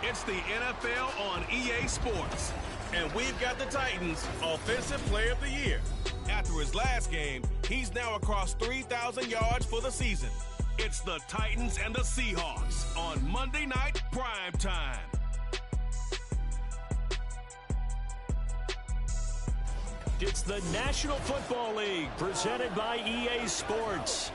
It's the NFL on EA Sports. And we've got the Titans Offensive Player of the Year. After his last game, he's now across 3,000 yards for the season. It's the Titans and the Seahawks on Monday Night Prime Time. It's the National Football League presented by EA Sports.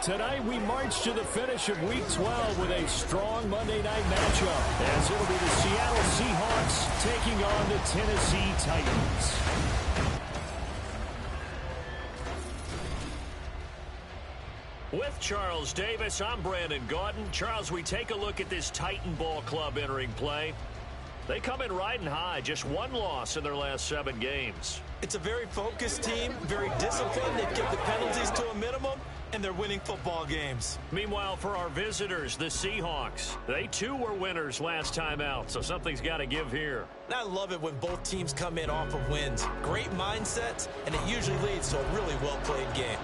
Tonight we march to the finish of Week 12 with a strong Monday night matchup, as it'll be the Seattle Seahawks taking on the Tennessee Titans. With Charles Davis, I'm Brandon Gaudin. Charles, we take a look at this Titan Ball Club entering play. They come in riding high, just one loss in their last 7 games. It's a very focused team, very disciplined. They've kept the penalties to a minimum, and they're winning football games. Meanwhile, for our visitors, the Seahawks, they too were winners last time out, so something's got to give here. And I love it when both teams come in off of wins. Great mindsets, and it usually leads to a really well-played game.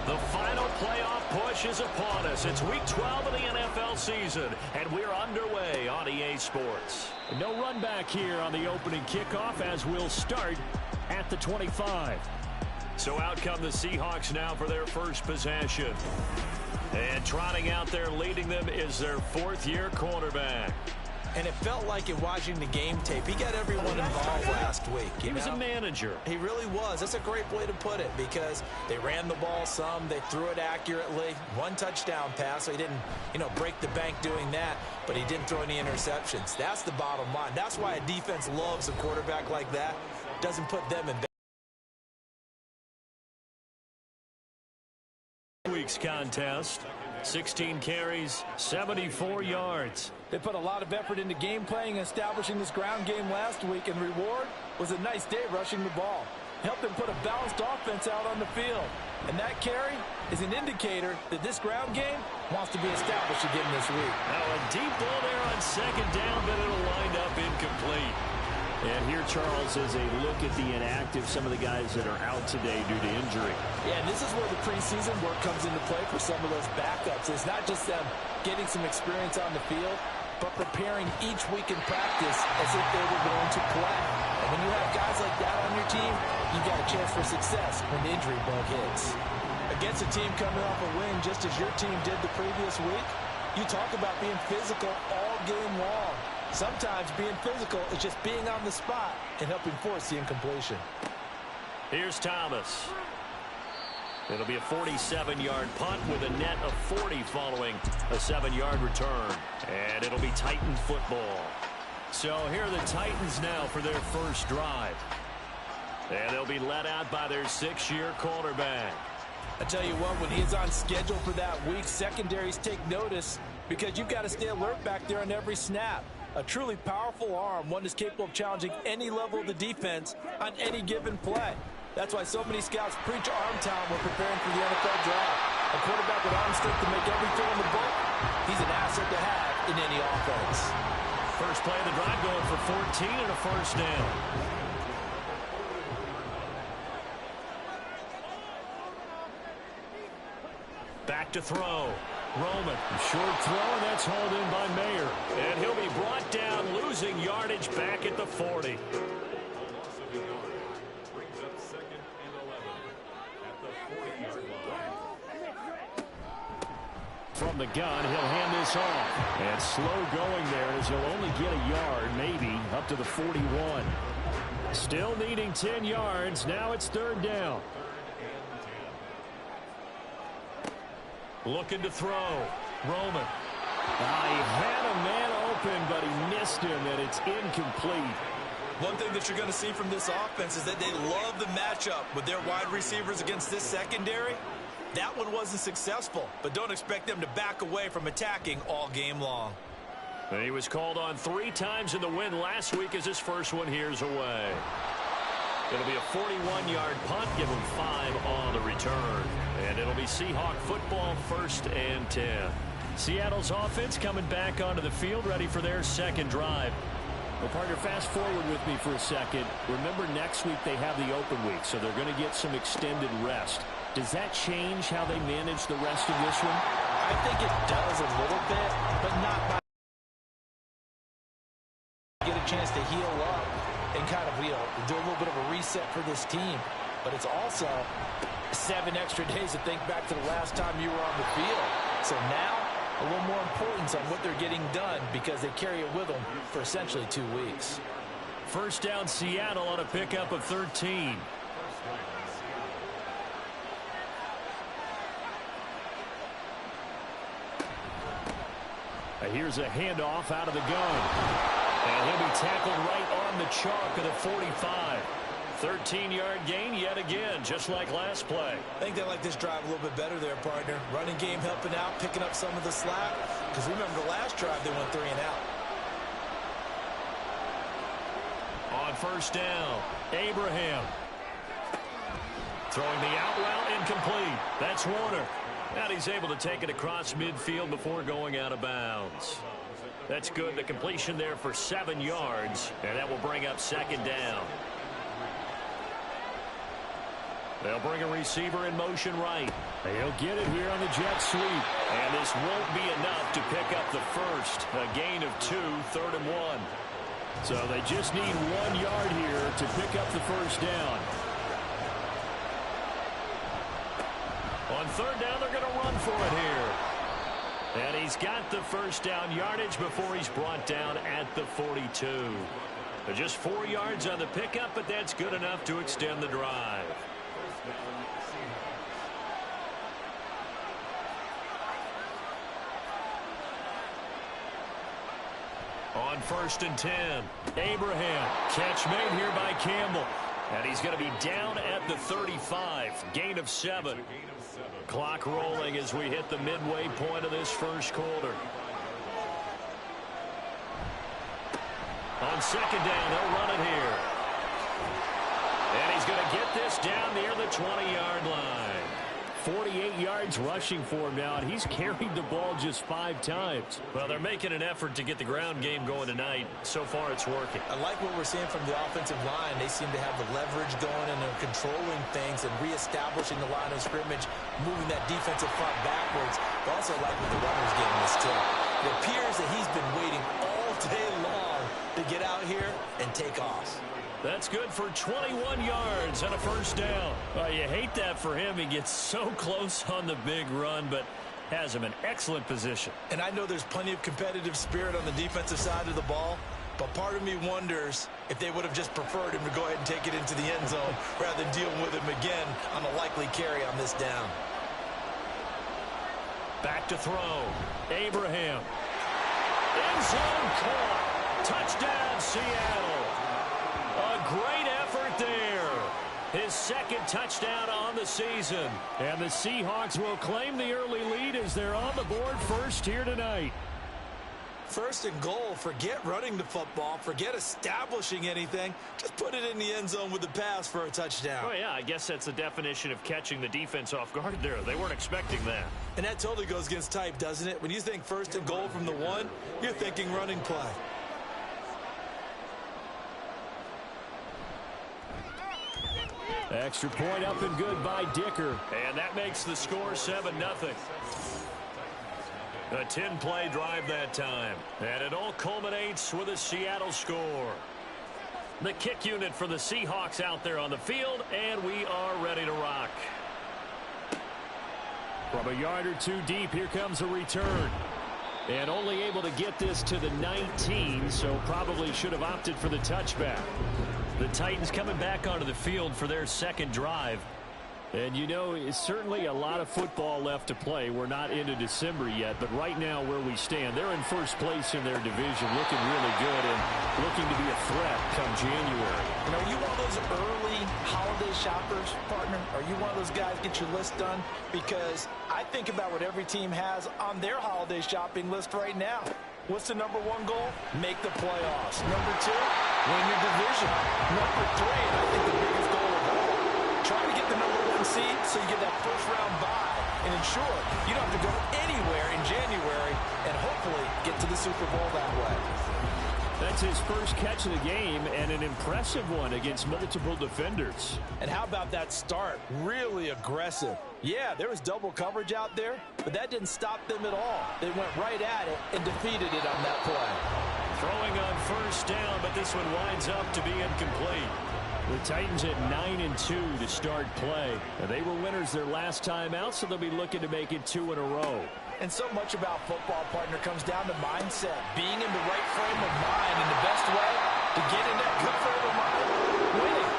The final playoff push is upon us. It's Week 12 of the NFL season, and we're underway on EA Sports. No run back here on the opening kickoff, as we'll start at the 25. So out come the Seahawks now for their first possession. And trotting out there leading them is their 4th-year quarterback. And it felt like in watching the game tape, he got everyone involved last week. He was a manager. He really was. That's a great way to put it, because they ran the ball some, they threw it accurately. 1 touchdown pass, so he didn't, break the bank doing that, but he didn't throw any interceptions. That's the bottom line. That's why a defense loves a quarterback like that. Doesn't put them in week's contest. 16 carries, 74 yards. They put a lot of effort into game playing and establishing this ground game last week, and reward was a nice day rushing the ball. Helped them put a balanced offense out on the field. And that carry is an indicator that this ground game wants to be established again this week. Now a deep ball there on 2nd down, but it'll wind up incomplete. And here, Charles, is a look at the inactive, some of the guys that are out today due to injury. Yeah, and this is where the preseason work comes into play for some of those backups. It's not just them getting some experience on the field, but preparing each week in practice as if they were going to play. And when you have guys like that on your team, you've got a chance for success when the injury bug hits. against a team coming off a win just as your team did the previous week. You talk about being physical all game long. Sometimes being physical is just being on the spot and helping force the incompletion. Here's Thomas. It'll be a 47-yard punt with a net of 40 following a 7-yard return. And it'll be Titan football. So here are the Titans now for their first drive. And they'll be led out by their 6-year quarterback. I tell you what, when he's on schedule for that week, secondaries take notice because you've got to stay alert back there on every snap. A truly powerful arm, one that's capable of challenging any level of the defense on any given play. That's why so many scouts preach arm talent when preparing for the NFL draft. A quarterback with arm strength to make every throw in the book, he's an asset to have in any offense. First play of the drive going for 14 and a first down. Back to throw. Roman. Short throw, and that's hauled in by Mayer. And he'll be brought down, losing yardage back at the 40. From the gun, he'll hand this off. And slow going there as he'll only get a yard, maybe, up to the 41. Still needing 10 yards. Now it's third down. Looking to throw. Roman. He had a man open, but he missed him, and it's incomplete. One thing that you're going to see from this offense is that they love the matchup with their wide receivers against this secondary. That one wasn't successful, but don't expect them to back away from attacking all game long. And he was called on 3 times in the win last week as his first one here's away. It'll be a 41-yard punt, give him 5 on the return. And it'll be Seahawk football, 1st and 10. Seattle's offense coming back onto the field, ready for their second drive. Well, partner, fast forward with me for a second. Remember, next week they have the open week, so they're going to get some extended rest. Does that change how they manage the rest of this one? I think it does a little bit, but not by get a chance to heal up and kind of, do a little bit of a reset for this team. But it's also 7 extra days to think back to the last time you were on the field. So now, a little more importance on what they're getting done because they carry it with them for essentially 2 weeks. First down, Seattle on a pickup of 13. Here's a handoff out of the gun. And he'll be tackled right on the chalk of the 45. 13-yard gain yet again, just like last play. I think they like this drive a little bit better there, partner. Running game helping out, picking up some of the slack. Because remember, the last drive they went 3 and out. On first down, Abraham. Throwing the out route incomplete. That's Warner. And he's able to take it across midfield before going out of bounds. That's good. The completion there for 7 yards. And that will bring up second down. They'll bring a receiver in motion right. He'll get it here on the jet sweep. And this won't be enough to pick up the first. A gain of 2, 3rd and 1. So they just need 1 yard here to pick up the first down. On third down, they're going to run for it here. And he's got the first down yardage before he's brought down at the 42. Just 4 yards on the pickup, but that's good enough to extend the drive. On first and 10, Abraham. Catch made here by Campbell. And he's going to be down at the 35. Gain of 7. Clock rolling as we hit the midway point of this first quarter. On second down, they'll run it here. And he's going to get this down near the 20-yard line. 48 yards rushing for him now, and he's carried the ball just 5 times. Well, they're making an effort to get the ground game going tonight. So far, it's working. I like what we're seeing from the offensive line. They seem to have the leverage going, and they're controlling things and reestablishing the line of scrimmage, moving that defensive front backwards. I also like what the runner's getting this too. It appears that he's been waiting all day long to get out here and take off. That's good for 21 yards and a first down. Well, you hate that for him. He gets so close on the big run, but has him in excellent position. And I know there's plenty of competitive spirit on the defensive side of the ball, but part of me wonders if they would have just preferred him to go ahead and take it into the end zone rather than dealing with him again on a likely carry on this down. Back to throw. Abraham. End zone caught. Touchdown, Seattle. A great effort there. His second touchdown on the season. And the Seahawks will claim the early lead as they're on the board first here tonight. First and goal. Forget running the football. Forget establishing anything. Just put it in the end zone with the pass for a touchdown. Oh, yeah, I guess that's the definition of catching the defense off guard there. They weren't expecting that. And that totally goes against type, doesn't it? When you think first and goal from the 1, you're thinking running play. Extra point up and good by Dicker. And that makes the score 7-0. A 10-play drive that time. And it all culminates with a Seattle score. The kick unit for the Seahawks out there on the field, and we are ready to rock. From a yard or 2 deep, here comes a return. And only able to get this to the 19, so probably should have opted for the touchback. The Titans coming back onto the field for their second drive. And, you know, it's certainly a lot of football left to play. We're not into December yet, but right now where we stand, they're in first place in their division, looking really good and looking to be a threat come January. And are you one of those early holiday shoppers, partner? Are you one of those guys get your list done? Because I think about what every team has on their holiday shopping list right now. What's the number 1 goal? Make the playoffs. Number 2, win your division. Number 3, and I think the biggest goal of all, try to get the number 1 seed so you get that first-round bye and ensure you don't have to go anywhere in January and hopefully get to the Super Bowl that way. That That's his first catch of the game, and an impressive one against multiple defenders. And how about that start? Really aggressive. Yeah, there was double coverage out there, but that didn't stop them at all. They went right at it and defeated it on that play. Throwing on first down, but this one winds up to be incomplete. The Titans at 9-2 to start play. And they were winners their last time out, so they'll be looking to make it 2 in a row. And so much about football, partner, comes down to mindset. Being in the right frame of mind, and the best way to get in that good frame of mind, winning.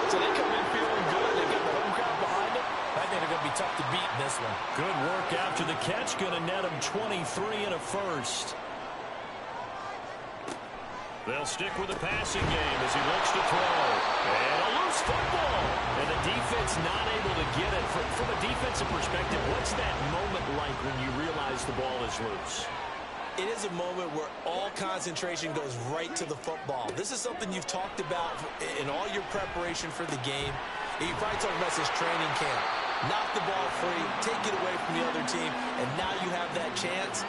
So they come in feeling good. They got the home crowd behind them. I think they're going to be tough to beat in this one. Good work after the catch. Going to net them 23 and a first. They'll stick with the passing game as he looks to throw. And a loose football. And the defense not able to get it. From a defensive perspective, what's that moment like when you realize the ball is loose? It is a moment where all concentration goes right to the football. This is something you've talked about in all your preparation for the game. And you probably talked about this training camp. Knock the ball free, take it away from the other team, and now you have that chance.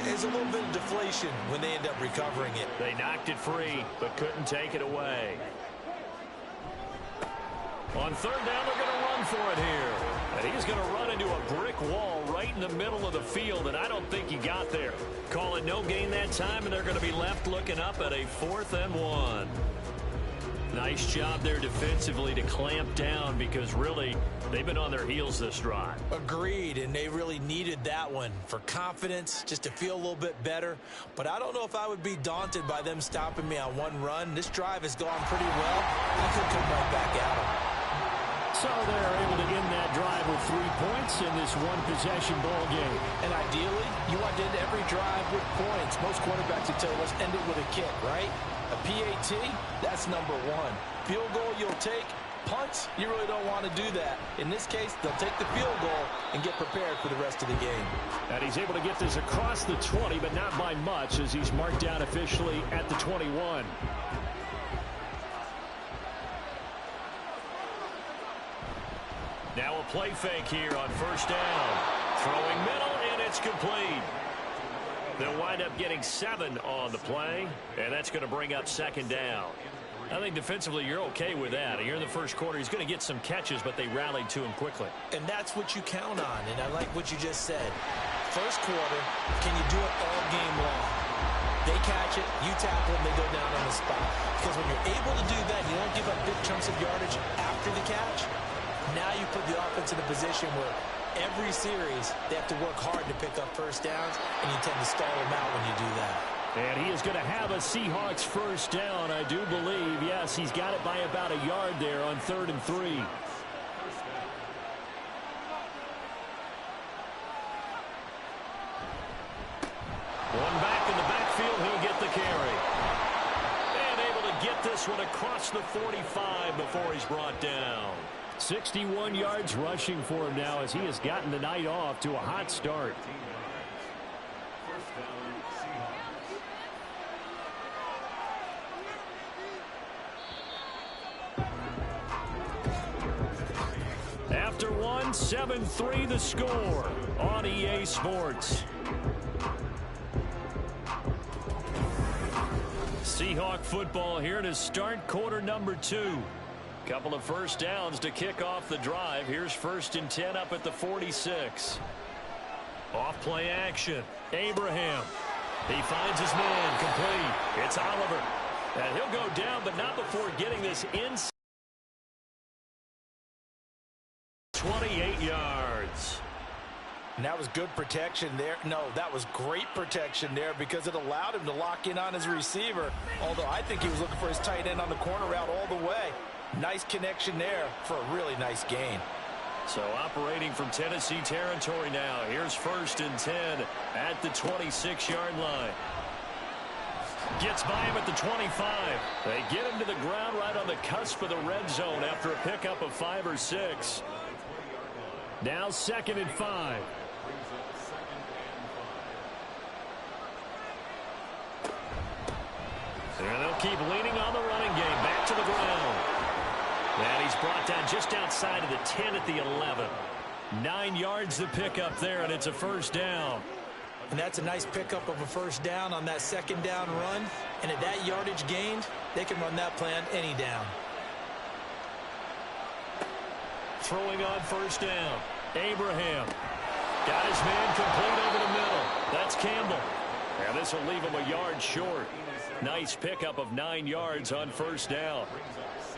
There's a little bit of deflation when they end up recovering it. They knocked it free, but couldn't take it away. On third down, they're going to run for it here. And he's going to run into a brick wall right in the middle of the field, and I don't think he got there. Call it no gain that time, and they're going to be left looking up at a 4th and 1. Nice job there defensively to clamp down because really they've been on their heels this drive. Agreed, and they really needed that one for confidence, just to feel a little bit better. But I don't know if I would be daunted by them stopping me on one run. This drive has gone pretty well. I could come right back at them. So they're able to end that drive with 3 points in this one-possession ball game. And ideally, you want to end every drive with points. Most quarterbacks would tell you, let's end it with a kick, right? A PAT, that's number 1. Field goal you'll take. Punts, you really don't want to do that. In this case, they'll take the field goal and get prepared for the rest of the game. And he's able to get this across the 20, but not by much as he's marked down officially at the 21. Now a play fake here on first down. Throwing middle, and it's complete. They'll wind up getting 7 on the play, and that's going to bring up second down. I think defensively you're okay with that. Here in the first quarter, he's going to get some catches, but they rallied to him quickly. And that's what you count on, and I like what you just said. First quarter, can you do it all game long? They catch it, you tackle them, they go down on the spot. Because when you're able to do that, you don't give up big chunks of yardage after the catch. Now you put the offense in a position where every series they have to work hard to pick up first downs, and you tend to stall them out when you do that. And he is going to have a Seahawks first down, I do believe. Yes, he's got it by about a yard there on 3rd and 3. One back in the backfield, he'll get the carry. And able to get this one across the 45 before he's brought down. 61 yards rushing for him now as he has gotten the night off to a hot start. After one, 7-3 the score on EA Sports. Seahawk football here to start quarter number 2. Couple of first downs to kick off the drive. Here's 1st and 10 up at the 46. Off play action. Abraham. He finds his man complete. It's Oliver. And he'll go down, but not before getting this inside. 28 yards. And that was good protection there. No, that was great protection there because it allowed him to lock in on his receiver. Although I think he was looking for his tight end on the corner route all the way. Nice connection there for a really nice gain. So operating from Tennessee territory now. Here's 1st and 10 at the 26-yard line. Gets by him at the 25. They get him to the ground right on the cusp of the red zone after a pickup of 5 or 6. Now 2nd and 5. And they'll keep leaning on the running game. Back to the ground. And he's brought down just outside of the 10 at the 11. 9 yards to pick up there, and it's a first down. And that's a nice pickup of a first down on that second down run. And at that yardage gained, they can run that play on any down. Throwing on first down. Abraham. Got his man complete over the middle. That's Campbell. And this will leave him a yard short. Nice pickup of 9 yards on first down.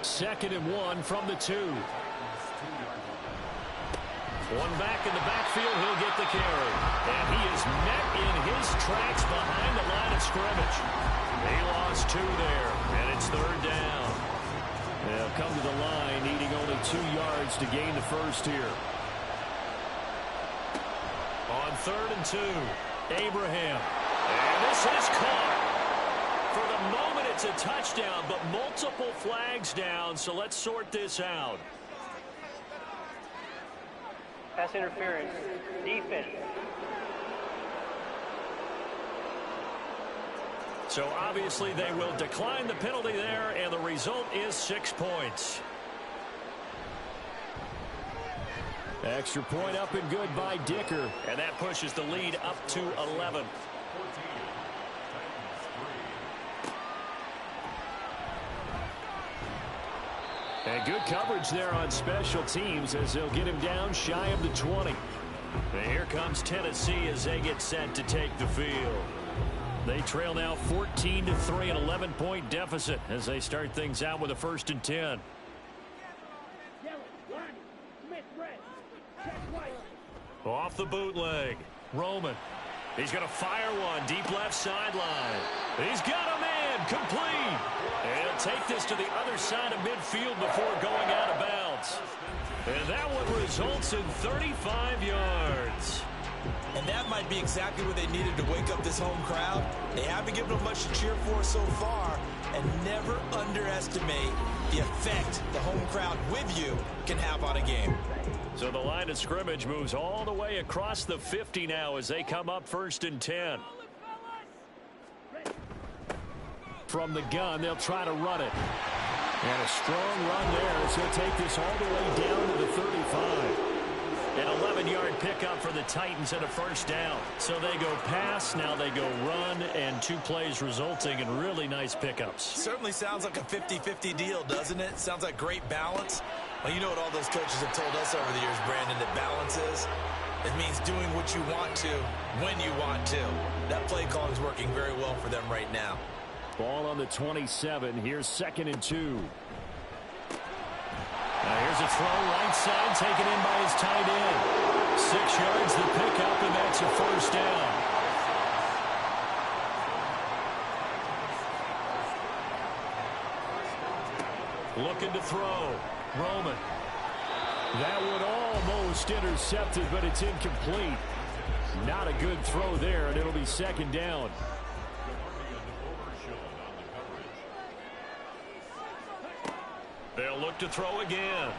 2nd and 1 from the 2. One back in the backfield, he'll get the carry. And he is met in his tracks behind the line of scrimmage. He lost 2 there, and it's 3rd down. They'll come to the line, needing only 2 yards to gain the first here. On 3rd and 2, Abraham. And this is caught. For the moment, it's a touchdown, but multiple flags down, so let's sort this out. Pass interference. Defense. So obviously they will decline the penalty there, and the result is 6 points. Extra point up and good by Dicker. And that pushes the lead up to 11. And good coverage there on special teams as they'll get him down shy of the 20. And here comes Tennessee as they get set to take the field. They trail now 14-3, an 11-point deficit as they start things out with a 1st and 10. Off the bootleg, Roman. He's going to fire one deep left sideline. He's got a man complete. And he'll take this to the other side of midfield before going out of bounds. And that one results in 35 yards. And that might be exactly what they needed to wake up this home crowd. They haven't given them much to cheer for so far. And never underestimate the effect the home crowd with you can have on a game. So the line of scrimmage moves all the way across the 50 now as they come up 1st and 10. From the gun, they'll try to run it. And a strong run there as he'll take this all the way down to the 35. An 11-yard pickup for the Titans and a 1st down. So they go pass, now they go run, and 2 plays resulting in really nice pickups. Certainly sounds like a 50-50 deal, doesn't it? Sounds like great balance. Well, you know what all those coaches have told us over the years, Brandon, that balance is? It means doing what you want to, when you want to. That play calling is working very well for them right now. Ball on the 27. Here's 2nd and 2. Now here's a throw right side taken in by his tight end. 6 yards the pickup, and that's a 1st down. Looking to throw. Roman. That one almost intercepted, but it's incomplete. Not a good throw there, and it'll be 2nd down. They'll look to throw again.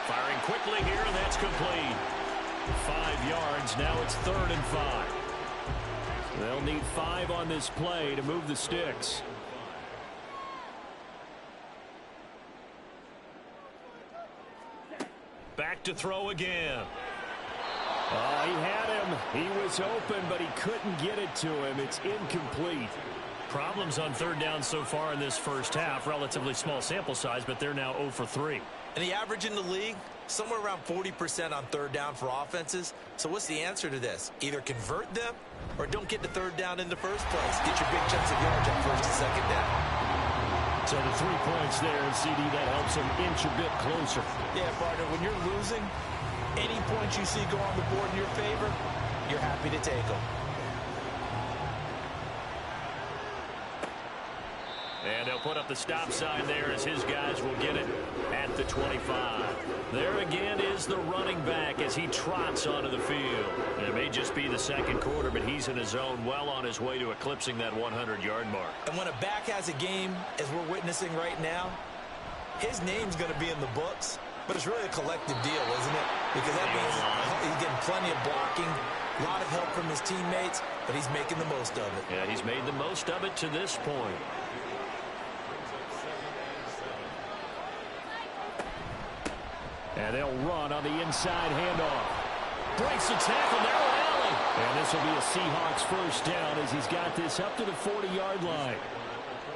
Firing quickly here, and that's complete. 5 yards. Now it's 3rd and 5. They'll need 5 on this play to move the sticks. Back to throw again. Oh, he had him. He was open, but he couldn't get it to him. It's incomplete. Problems on 3rd down so far in this first half. Relatively small sample size, but they're now 0 for 3. And the average in the league, somewhere around 40% on 3rd down for offenses. So what's the answer to this? Either convert them or don't get the 3rd down in the first place. Get your big chunks of yards on 1st and 2nd down. So the 3 points there, and CD, that helps them inch a bit closer. Yeah, partner, when you're losing, any points you see go on the board in your favor, you're happy to take them. And they'll put up the stop sign there as his guys will get it at the 25. There again is the running back as he trots onto the field. And it may just be the 2nd quarter, but he's in his zone, well on his way to eclipsing that 100-yard mark. And when a back has a game, as we're witnessing right now, his name's going to be in the books, but it's really a collective deal, isn't it? Because that means he's getting plenty of blocking, a lot of help from his teammates, but he's making the most of it. Yeah, he's made the most of it to this point. And they'll run on the inside handoff. Breaks the tackle. Narrow alley. And this will be a Seahawks first down as he's got this up to the 40-yard line.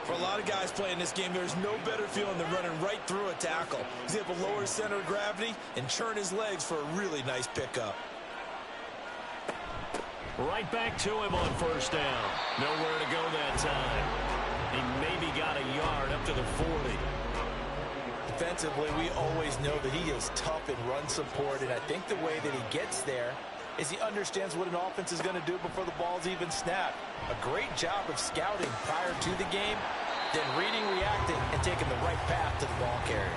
For a lot of guys playing this game, there's no better feeling than running right through a tackle. He's able to lower his center of gravity and churn his legs for a really nice pickup. Right back to him on first down. Nowhere to go that time. He maybe got a yard up to the 40. Defensively, we always know that he is tough in run support, and I think the way that he gets there is he understands what an offense is going to do before the ball's even snapped. A great job of scouting prior to the game, then reading, reacting, and taking the right path to the ball carrier.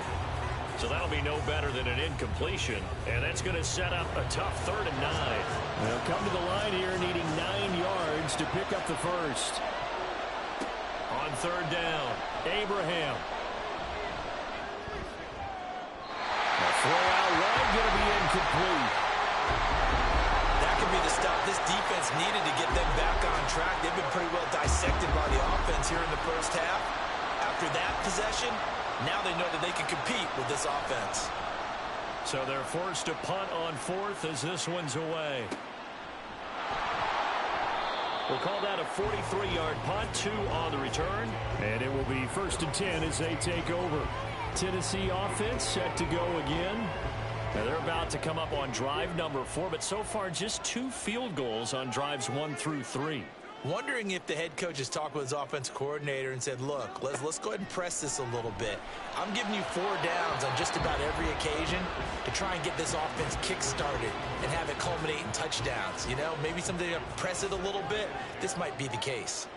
So that'll be no better than an incompletion, and that's going to set up a tough 3rd and 9. They'll come to the line here needing 9 yards to pick up the first. On 3rd down, Abraham. The throw out wide going to be incomplete. That could be the stop this defense needed to get them back on track. They've been pretty well dissected by the offense here in the first half. After that possession, now they know that they can compete with this offense. So they're forced to punt on 4th as this one's away. We'll call that a 43-yard punt, 2 on the return. And it will be 1st and 10 as they take over. Tennessee offense set to go again. Now they're about to come up on drive number 4, but so far just 2 field goals on drives 1 through 3. Wondering if the head coach has talked with his offense coordinator and said, look, let's go ahead and press this a little bit. I'm giving you 4 downs on just about every occasion to try and get this offense kick-started and have it culminate in touchdowns. You know, maybe something to press it a little bit. This might be the case.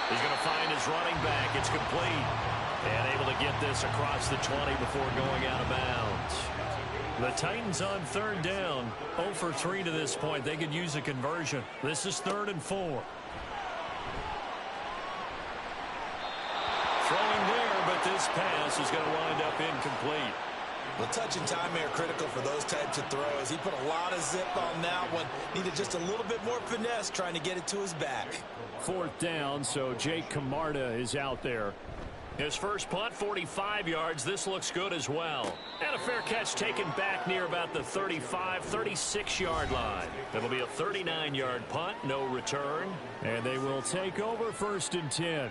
He's going to find his running back. It's complete. And able to get this across the 20 before going out of bounds. The Titans on 3rd down. 0 for 3 to this point. They could use a conversion. This is 3rd and 4. Throwing there, but this pass is going to wind up incomplete. Well, touch and time are critical for those types of throws. He put a lot of zip on that one. Needed just a little bit more finesse trying to get it to his back. 4th down, so Jake Camarda is out there. His first punt, 45 yards. This looks good as well. And a fair catch taken back near about the 35, 36-yard line. It'll be a 39-yard punt, no return. And they will take over 1st and 10.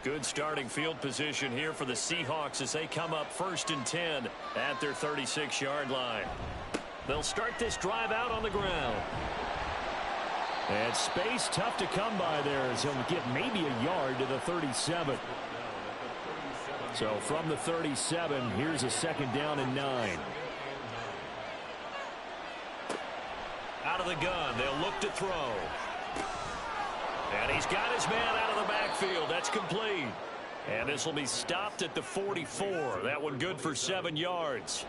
Good starting field position here for the Seahawks as they come up 1st and 10 at their 36-yard line. They'll start this drive out on the ground. And space tough to come by there as he'll get maybe a yard to the 37. So from the 37, here's a 2nd down and 9. Out of the gun, they'll look to throw. And he's got his man out of the backfield. That's complete. And this will be stopped at the 44. That one good for 7 yards.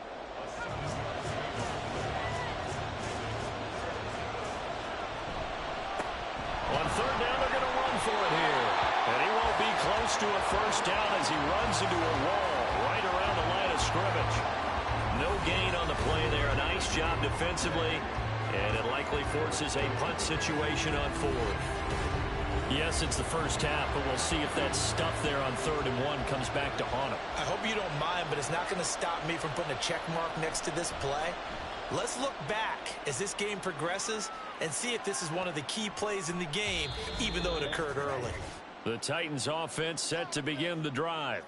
On 3rd down, they're going to run for it here. And he won't be close to a first down as he runs into a wall right around the line of scrimmage. No gain on the play there. A nice job defensively. And it likely forces a punt situation on 4th. Yes, it's the first half, but we'll see if that stuff there on 3rd and 1 comes back to haunt him. I hope you don't mind, but it's not going to stop me from putting a check mark next to this play. Let's look back as this game progresses and see if this is one of the key plays in the game, even though it occurred early. The Titans offense set to begin the drive.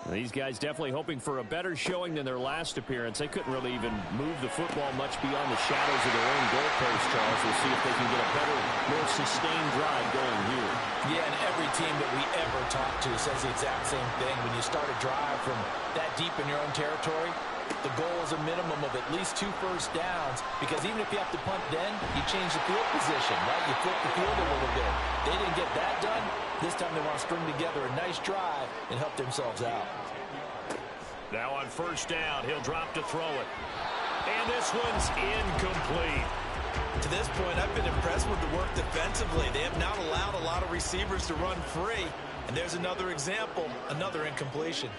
These guys definitely hoping for a better showing than their last appearance. They couldn't really even move the football much beyond the shadows of their own goalpost, Charles. We'll see if they can get a better, more sustained drive going here. Yeah, and every team that we ever talk to says the exact same thing. When you start a drive from that deep in your own territory, the goal is a minimum of at least 2 first downs, because even if you have to punt then, you change the field position, right? You flip the field a little bit. They didn't get that done. This time they want to string together a nice drive and help themselves out. Now on first down, he'll drop to throw it. And this one's incomplete. To this point, I've been impressed with the work defensively. They have not allowed a lot of receivers to run free. And there's another example, another incompletion.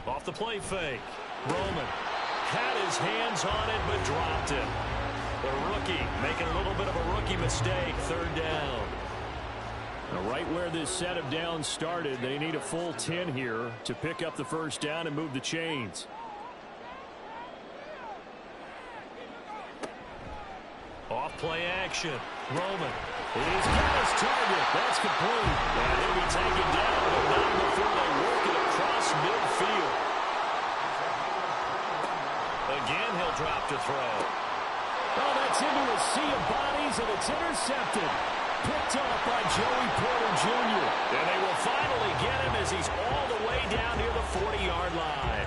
Off the play fake. Roman had his hands on it but dropped it. The rookie making a little bit of a rookie mistake. 3rd down. Right where this set of downs started, they need a full 10 here to pick up the first down and move the chains. Off play action. Roman. He's got his target. That's complete. And he'll be taken down, but not before they work it across midfield. Again, he'll drop to throw. Oh, that's into a sea of bodies, and it's intercepted. Picked off by Joey Porter Jr. And they will finally get him as he's all the way down near the 40-yard line.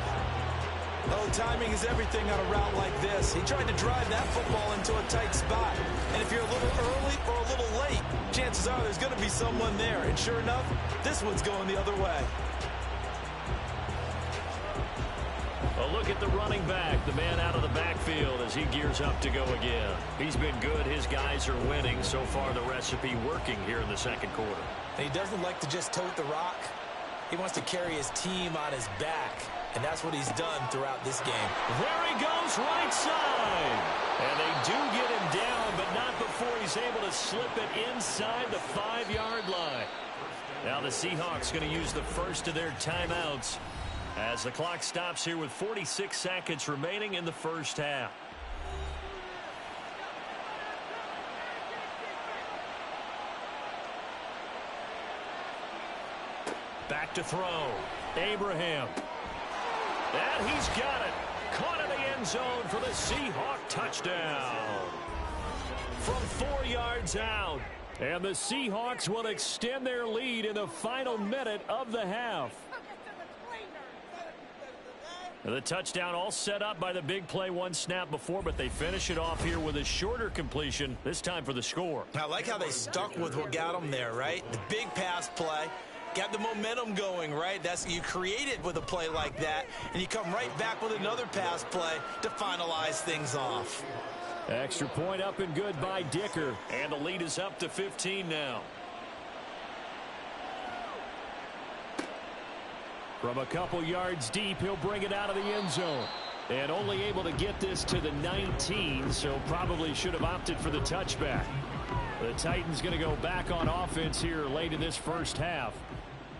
Oh, timing is everything on a route like this. He tried to drive that football into a tight spot. And if you're a little early or a little late, chances are there's going to be someone there. And sure enough, this one's going the other way. A look at the running back, the man out of the backfield as he gears up to go again. He's been good. His guys are winning. So far, the recipe working here in the second quarter. And he doesn't like to just tote the rock. He wants to carry his team on his back. And that's what he's done throughout this game. There he goes, right side. And they do get him down, but not before he's able to slip it inside the 5-yard line. Now the Seahawks going to use the first of their timeouts as the clock stops here with 46 seconds remaining in the first half. Back to throw. Abraham. And he's got it. Caught in the end zone for the Seahawk touchdown. From 4 yards out. And the Seahawks will extend their lead in the final minute of the half. The touchdown all set up by the big play one snap before, but they finish it off here with a shorter completion, this time for the score. I like how they stuck with what got them there, right? The big pass play. Got the momentum going, right? That's you create it with a play like that, and you come right back with another pass play to finalize things off. Extra point up and good by Dicker, and the lead is up to 15 now. From a couple yards deep, he'll bring it out of the end zone. And only able to get this to the 19, so probably should have opted for the touchback. The Titans going to go back on offense here late in this first half.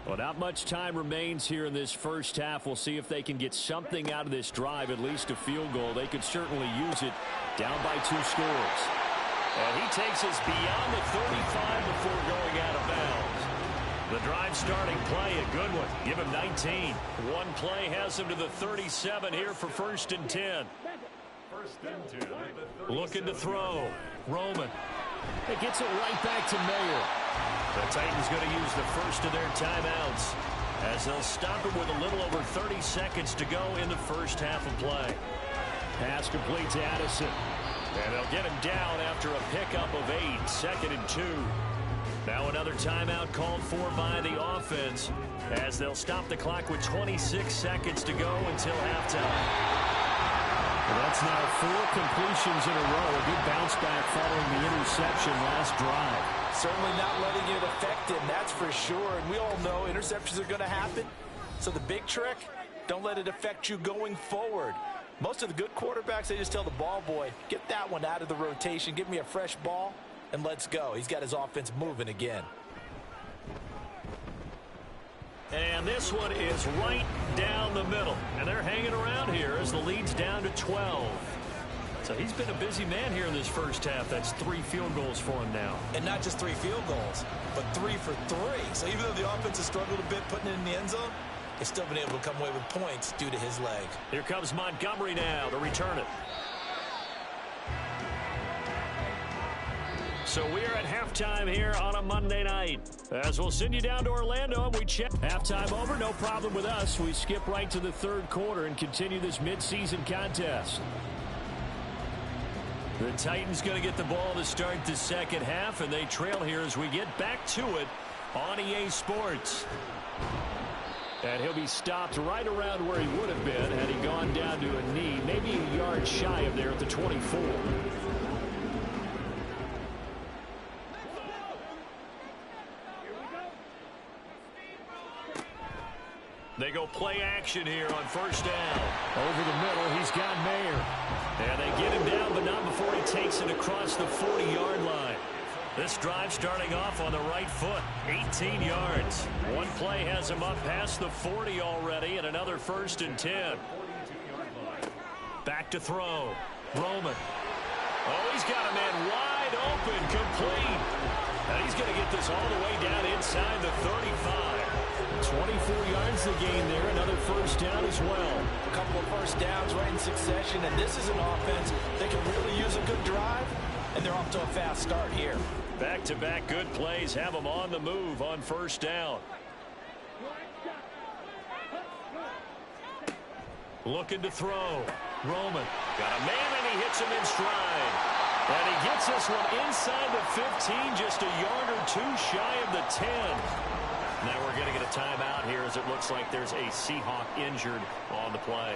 Well, not much time remains here in this first half. We'll see if they can get something out of this drive, at least a field goal. They could certainly use it, down by 2 scores. And he takes us beyond the 35 before going out of bounds. The drive starting play, a good one. Give him 19. One play has him to the 37 here for 1st and 10. Looking to throw. Roman. It gets it right back to Mayer. The Titans going to use the first of their timeouts as they'll stop him with a little over 30 seconds to go in the first half of play. Pass complete to Addison. And they'll get him down after a pickup of 8, 2nd and 2. Now another timeout called for by the offense as they'll stop the clock with 26 seconds to go until halftime. Well, that's now 4 completions in a row. A good bounce back following the interception last drive. Certainly not letting it affect him, that's for sure. And we all know interceptions are going to happen. So the big trick, don't let it affect you going forward. Most of the good quarterbacks, they just tell the ball boy, get that one out of the rotation, give me a fresh ball, and let's go. He's got his offense moving again. And this one is right down the middle. And they're hanging around here as the lead's down to 12. So he's been a busy man here in this first half. That's 3 field goals for him now. And not just 3 field goals, but 3 for 3. So even though the offense has struggled a bit putting it in the end zone, they've still been able to come away with points due to his leg. Here comes Montgomery now to return it. So we're at halftime here on a Monday night. As we'll send you down to Orlando and we check. Halftime over, no problem with us. We skip right to the 3rd quarter and continue this midseason contest. The Titans going to get the ball to start the second half, and they trail here as we get back to it on EA Sports. And he'll be stopped right around where he would have been had he gone down to a knee, maybe a yard shy of there at the 24. They go play action here on 1st down. Over the middle, he's got Mayer. And they get him down, but not before he takes it across the 40-yard line. This drive starting off on the right foot, 18 yards. One play has him up past the 40 already, and another 1st and 10. Back to throw. Roman. Oh, he's got a man wide open, complete. And he's going to get this all the way down inside the 35. 24 yards to gain there, another 1st down as well. A couple of 1st downs right in succession, and this is an offense that can really use a good drive, and they're off to a fast start here. Back-to-back good plays have them on the move on 1st down. Looking to throw. Roman. Got a man, and he hits him in stride. And he gets this one inside the 15, just a yard or two shy of the 10. Now we're going to get a timeout here as it looks like there's a Seahawk injured on the play.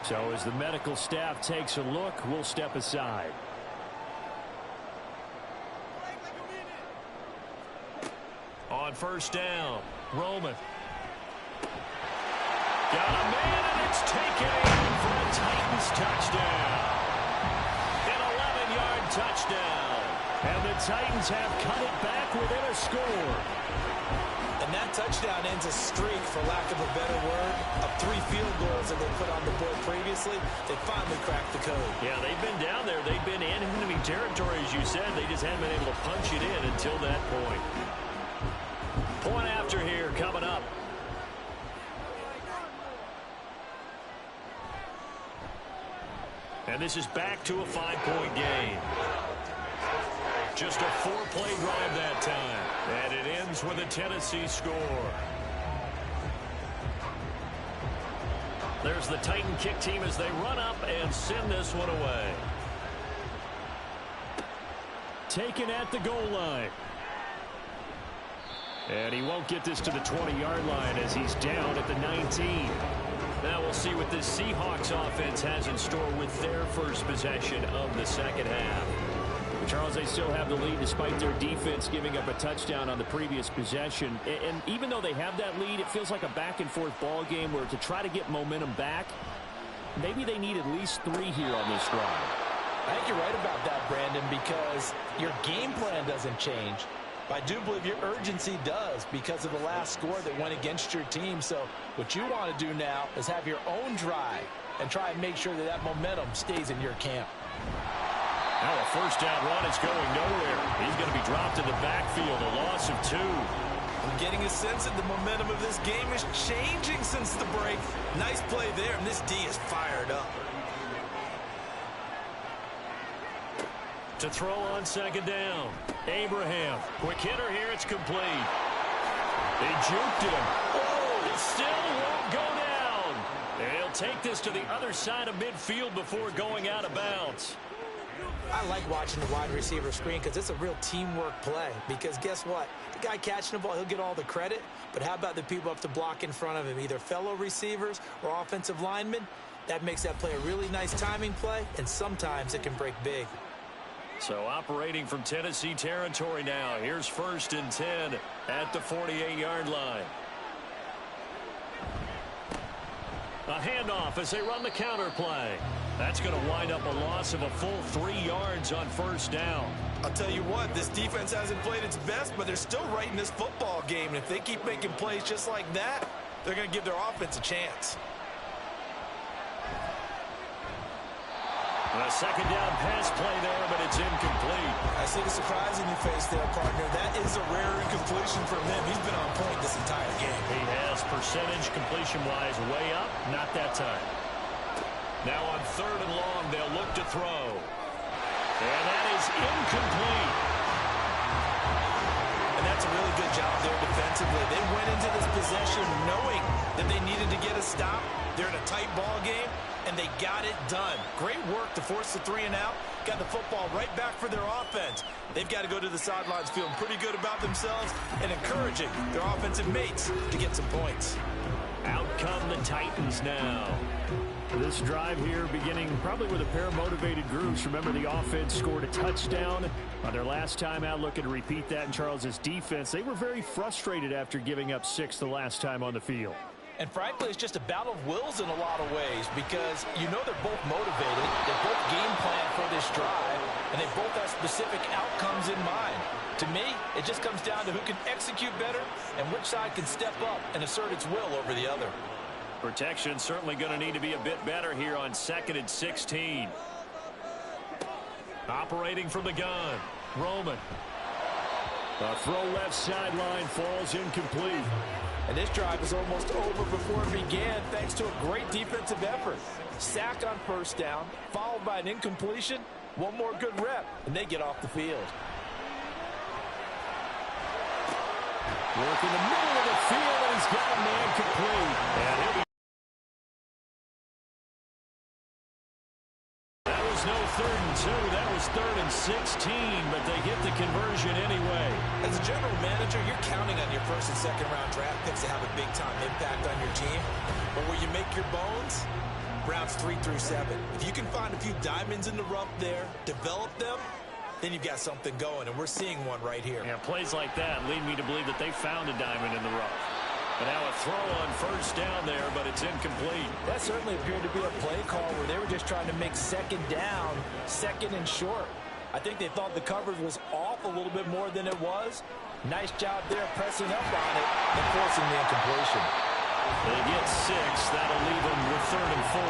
So as the medical staff takes a look, we'll step aside. On 1st down, Roman. Got a man, and it's taken in for a Titans touchdown. An 11-yard touchdown. And the Titans have cut it back within a score. And that touchdown ends a streak, for lack of a better word, of 3 field goals that they put on the board previously. They finally cracked the code. Yeah, they've been down there. They've been in enemy territory, as you said. They just haven't been able to punch it in until that point. Point after here coming up. And this is back to a 5-point game. Just a 4-play drive that time. And it ends with a Tennessee score. There's the Titan kick team as they run up and send this one away. Taken at the goal line. And he won't get this to the 20-yard line as he's down at the 19. Now we'll see what this Seahawks offense has in store with their first possession of the second half. Charles, they still have the lead despite their defense giving up a touchdown on the previous possession. And even though they have that lead, it feels like a back-and-forth ball game where to try to get momentum back, maybe they need at least 3 here on this drive. I think you're right about that, Brandon, because your game plan doesn't change. I do believe your urgency does because of the last score that went against your team. So what you want to do now is have your own drive and try and make sure that that momentum stays in your camp. Now a 1st down run is going nowhere. He's going to be dropped in the backfield, a loss of 2. I'm getting a sense that the momentum of this game is changing since the break. Nice play there, and this D is fired up. To throw on 2nd down. Abraham. Quick hitter here. It's complete. They juked him. Oh, it still won't go down. And he'll take this to the other side of midfield before going out of bounds. I like watching the wide receiver screen because it's a real teamwork play. Because guess what? The guy catching the ball, he'll get all the credit. But how about the people up to block in front of him, either fellow receivers or offensive linemen? That makes that play a really nice timing play, and sometimes it can break big. So operating from Tennessee territory now. Here's 1st and 10 at the 48-yard line. A handoff as they run the counter play. That's going to wind up a loss of a full 3 yards on 1st down. I'll tell you what, this defense hasn't played its best, but they're still right in this football game. And if they keep making plays just like that, they're going to give their offense a chance. A 2nd down pass play there, but it's incomplete. I see the surprise in your face there, partner. That is a rare incompletion from him. He's been on point this entire game. He has percentage completion-wise way up, not that time. Now on 3rd and long, they'll look to throw. And that is incomplete. And that's a really good job there defensively. They went into this possession knowing that they needed to get a stop. They're in a tight ball game, and they got it done. Great work to force the 3 and out. Got the football right back for their offense. They've got to go to the sidelines feeling pretty good about themselves and encouraging their offensive mates to get some points. Out come the Titans now. This drive here beginning probably with a pair of motivated groups. Remember, the offense scored a touchdown on their last time out. Looking to repeat that in Charles's defense. They were very frustrated after giving up 6 the last time on the field. And frankly, it's just a battle of wills in a lot of ways because you know they're both motivated. They both game plan for this drive. and they both have specific outcomes in mind. To me, it just comes down to who can execute better and which side can step up and assert its will over the other. Protection certainly going to need to be a bit better here on 2nd and 16. Operating from the gun, Roman. A throw left sideline falls incomplete. And this drive is almost over before it began thanks to a great defensive effort. Sack on first down, followed by an incompletion. One more good rep, and they get off the field. Work in the middle of the field, and he's got a man complete. And he'll be... That was no 3rd and 2. That was 3rd and 16, but they get the conversion anyway. As a general manager, you're counting on your 1st and 2nd round draft picks to have a big-time impact on your team. But where you make your bones, rounds 3 through 7. If you can find a few diamonds in the rough there, develop them, then you've got something going, and we're seeing one right here. Yeah, plays like that lead me to believe that they found a diamond in the rough. But now a throw on first down there, but it's incomplete. That certainly appeared to be a play call where they were just trying to make 2nd down, 2nd and short. I think they thought the coverage was off a little bit more than it was. Nice job there pressing up on it and forcing the incompletion. They get 6. That'll leave them with 3rd and 4.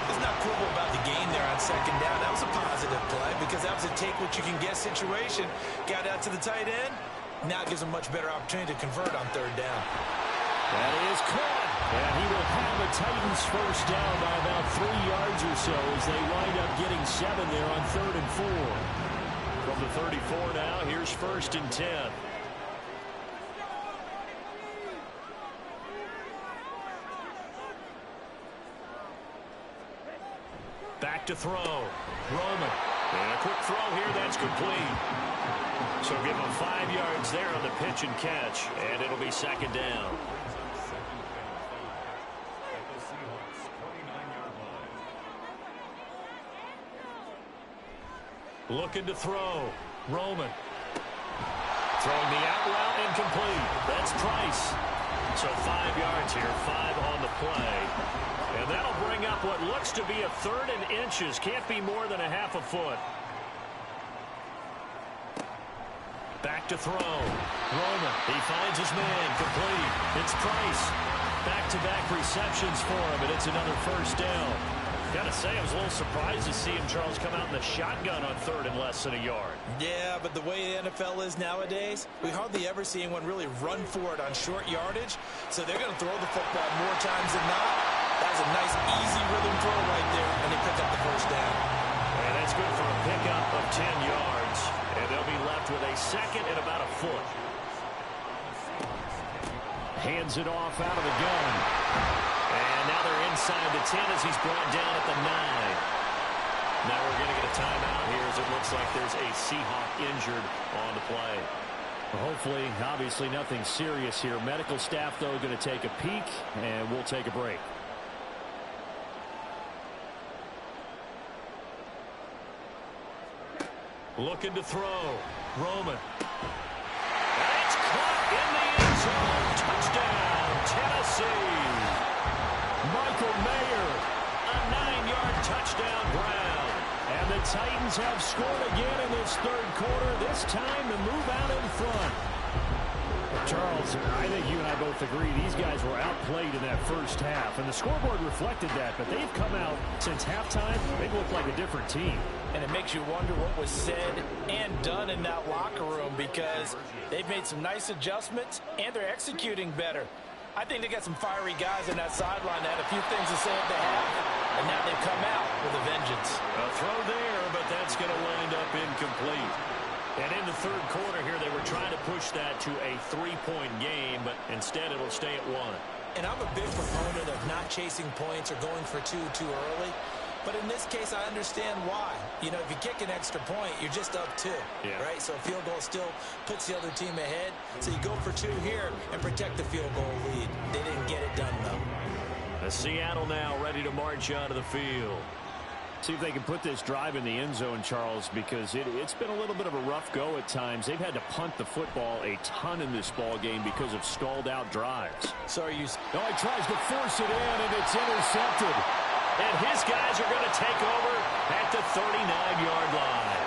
There's not quibble about the gain there on 2nd down. That was a positive play because that was a take-what-you-can-get situation. Got out to the tight end. Now it gives them much better opportunity to convert on 3rd down. That is caught. And he will have the Titans first down by about 3 yards or so as they wind up getting 7 there on 3rd and 4. From the 34 now, here's 1st and 10. Back to throw. Roman. And a quick throw here. That's complete. So give him 5 yards there on the pitch and catch. And it'll be 2nd down. Looking to throw. Roman. Throwing the out route incomplete. That's Price. So 5 yards here. 5 on the play. And that'll bring up what looks to be a 3rd and inches. Can't be more than a half a foot. Back to throw. Roman. He finds his man. Complete. It's Price. Back-to-back receptions for him, and it's another first down. Gotta say, I was a little surprised to see him, Charles, come out in the shotgun on 3rd and less than a yard. Yeah, but the way the NFL is nowadays, we hardly ever see anyone really run for it on short yardage. So they're going to throw the football more times than not. That was a nice, easy rhythm throw right there, and they pick up the first down. And that's good for a pickup of 10 yards. And they'll be left with a 2nd and about a foot. Hands it off out of the gun. And now they're inside the 10 as he's brought down at the 9. Now we're going to get a timeout here as it looks like there's a Seahawk injured on the play. Well, hopefully, obviously nothing serious here. Medical staff, though, going to take a peek, and we'll take a break. Looking to throw. Roman. And it's caught in the end zone. Touchdown, Tennessee. Michael Mayer, a 9-yard touchdown ground. And the Titans have scored again in this 3rd quarter, this time to move out in front. Charles, I think you and I both agree these guys were outplayed in that first half, and the scoreboard reflected that, but they've come out since halftime. They've looked like a different team. And it makes you wonder what was said and done in that locker room because they've made some nice adjustments, and they're executing better. I think they got some fiery guys on that sideline that had a few things to say at the half, and now they've come out with a vengeance. A throw there, but that's going to wind up incomplete. And in the 3rd quarter here, they were trying to push that to a 3-point game, but instead it'll stay at 1. And I'm a big proponent of not chasing points or going for 2 too early. But in this case, I understand why. You know, if you kick an extra point, you're just up 2, right? So a field goal still puts the other team ahead. So you go for 2 here and protect the field goal lead. They didn't get it done, though. Seattle now ready to march onto the field. See if they can put this drive in the end zone, Charles, because it's been a little bit of a rough go at times. They've had to punt the football a ton in this ball game because of stalled-out drives. So are you... No, he tries to force it in, and it's intercepted. And his guys are going to take over at the 39-yard line.